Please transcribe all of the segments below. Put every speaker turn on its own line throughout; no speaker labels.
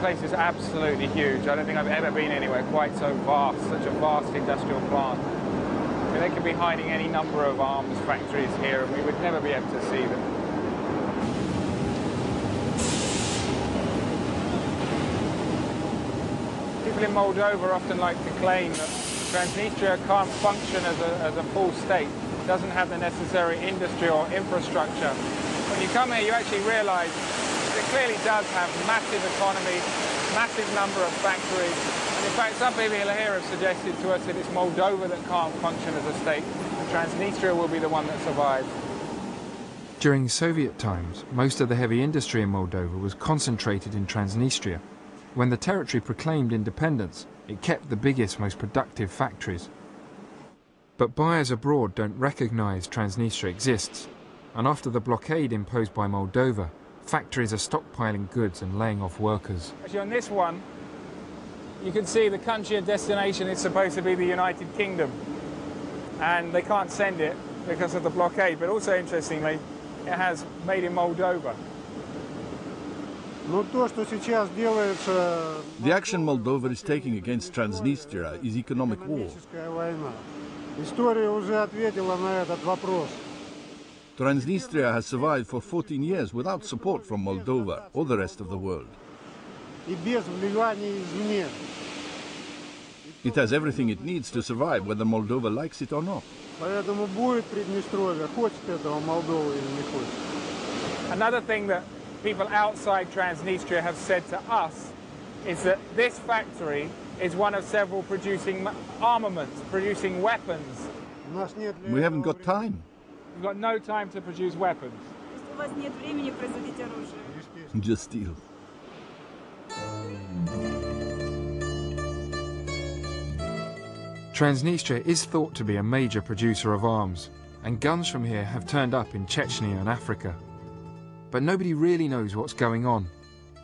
place is absolutely huge. I don't think I've ever been anywhere quite so vast, such a vast industrial plant. I mean, they could be hiding any number of arms factories here and we would never be able to see them. People in Moldova often like to claim that Transnistria can't function as a full state, doesn't have the necessary industry or infrastructure. When you come here, you actually realise that it clearly does have massive economy, massive number of factories. And in fact, some people here have suggested to us that it's Moldova that can't function as a state, and Transnistria will be the one that survives.
During Soviet times, most of the heavy industry in Moldova was concentrated in Transnistria. When the territory proclaimed independence, it kept the biggest, most productive factories. But buyers abroad don't recognise Transnistria exists, and after the blockade imposed by Moldova, factories are stockpiling goods and laying off workers.
Actually, on this one, you can see the country of destination is supposed to be the United Kingdom, and they can't send it because of the blockade, but also interestingly, it has made in Moldova.
The action Moldova is taking against Transnistria is economic war. Transnistria has survived for 14 years without support from Moldova or the rest of the world. It has everything it needs to survive, whether Moldova likes it or not.
Another thing that people outside Transnistria have said to us is that this factory is one of several producing armaments, producing weapons.
We haven't got time.
We've got no time to produce weapons.
Just steal.
Transnistria is thought to be a major producer of arms, and guns from here have turned up in Chechnya and Africa. But nobody really knows what's going on.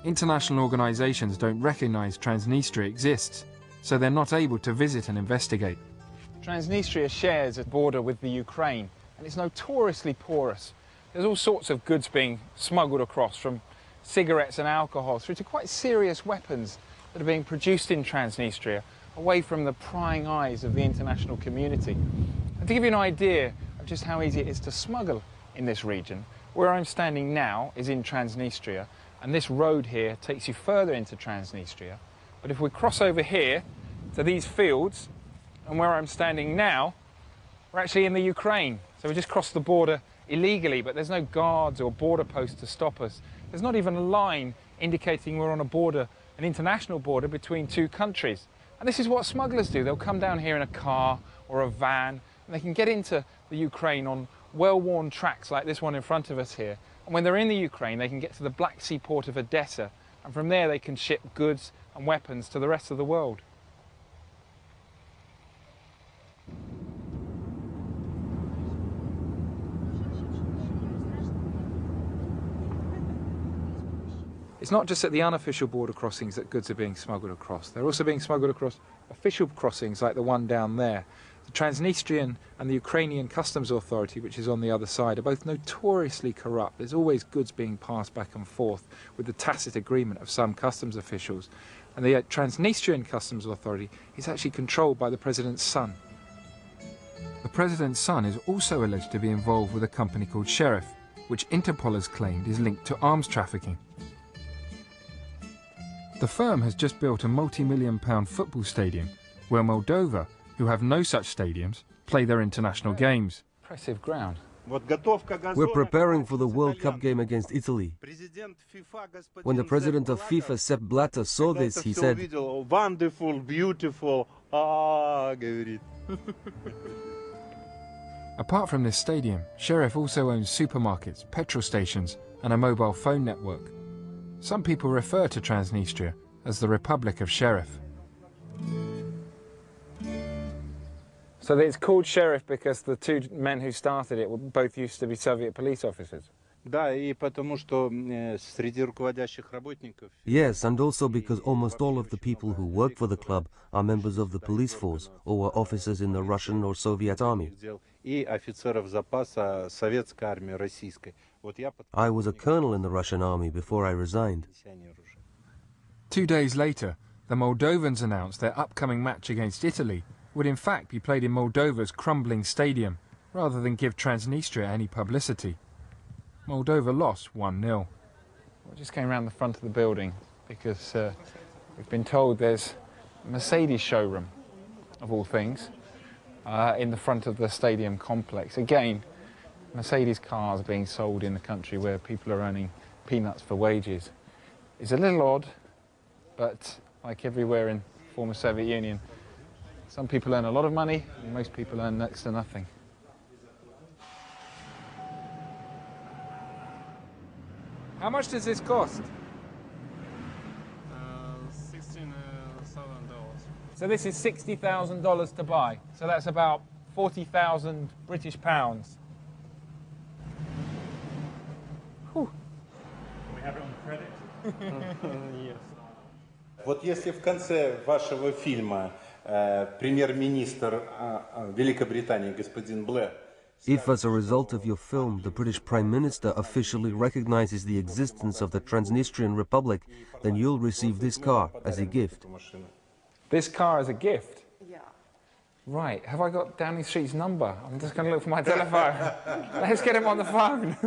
International organisations don't recognise Transnistria exists, so they're not able to visit and investigate.
Transnistria shares a border with the Ukraine, and it's notoriously porous. There's all sorts of goods being smuggled across, from cigarettes and alcohol through to quite serious weapons that are being produced in Transnistria, away from the prying eyes of the international community. And to give you an idea of just how easy it is to smuggle in this region, where I'm standing now is in Transnistria, and this road here takes you further into Transnistria. But if we cross over here to these fields, and where I'm standing now, we're actually in the Ukraine. So we just crossed the border illegally, but there's no guards or border posts to stop us. There's not even a line indicating we're on a border, an international border between two countries. And this is what smugglers do. They'll come down here in a car or a van, and they can get into the Ukraine on well-worn tracks like this one in front of us here. And when they're in the Ukraine, they can get to the Black Sea port of Odessa, and from there they can ship goods and weapons to the rest of the world. It's not just at the unofficial border crossings that goods are being smuggled across. They're also being smuggled across official crossings like the one down there. The Transnistrian and the Ukrainian Customs Authority, which is on the other side, are both notoriously corrupt. There's always goods being passed back and forth with the tacit agreement of some customs officials. And the Transnistrian Customs Authority is actually controlled by the president's son. The president's son is also alleged to be involved with a company called Sheriff, which Interpol has claimed is linked to arms trafficking. The firm has just built a multi-million-pound football stadium where Moldova, who have no such stadiums, play their international games. Impressive ground.
We're preparing for the World Cup game against Italy. When the president of FIFA, Sepp Blatter, saw this, he said,
"Wonderful, beautiful,
Apart from this stadium, Sheriff also owns supermarkets, petrol stations, and a mobile phone network. Some people refer to Transnistria as the Republic of Sheriff.
So it's called Sheriff because the two men who started it both used to be Soviet police officers?
Yes, and also because almost all of the people who work for the club are members of the police force or were officers in the Russian or Soviet army.
I
was a colonel in the Russian army before I resigned.
2 days later, the Moldovans announced their upcoming match against Italy would in fact be played in Moldova's crumbling stadium, rather than give Trans-Dniester any publicity. Moldova lost 1-0.
We just came around the front of the building because we've been told there's a Mercedes showroom, of all things, in the front of the stadium complex. Again, Mercedes cars being sold in a country where people are earning peanuts for wages. It's a little odd, but like everywhere in the former Soviet Union, some people earn a lot of money and most people earn next to nothing.
How much does this cost?
$16,000.
So this is $60,000 to buy. So that's about 40,000 British pounds. Whew.
We have it on credit? Yes.
Вот если в конце вашего фильма премьер-министр Великобритании господин Блэр.
If, as a result of your film, the British Prime Minister officially recognizes the existence of the Transnistrian Republic, then you'll receive this car as a gift.
This car as a gift?
Yeah.
Right, have I got Downing Street's number? I'm just going to look for my telephone. Let's get him on the phone.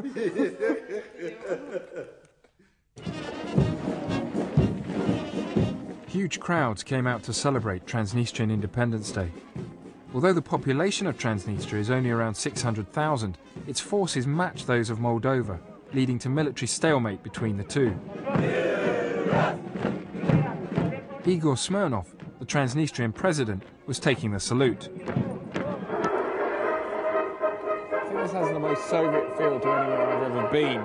Huge crowds came out to celebrate Transnistrian Independence Day. Although the population of Transnistria is only around 600,000, its forces match those of Moldova, leading to military stalemate between the two. Igor Smirnov, the Transnistrian president, was taking the salute.
I think this has the most Soviet feel to anywhere I've ever been.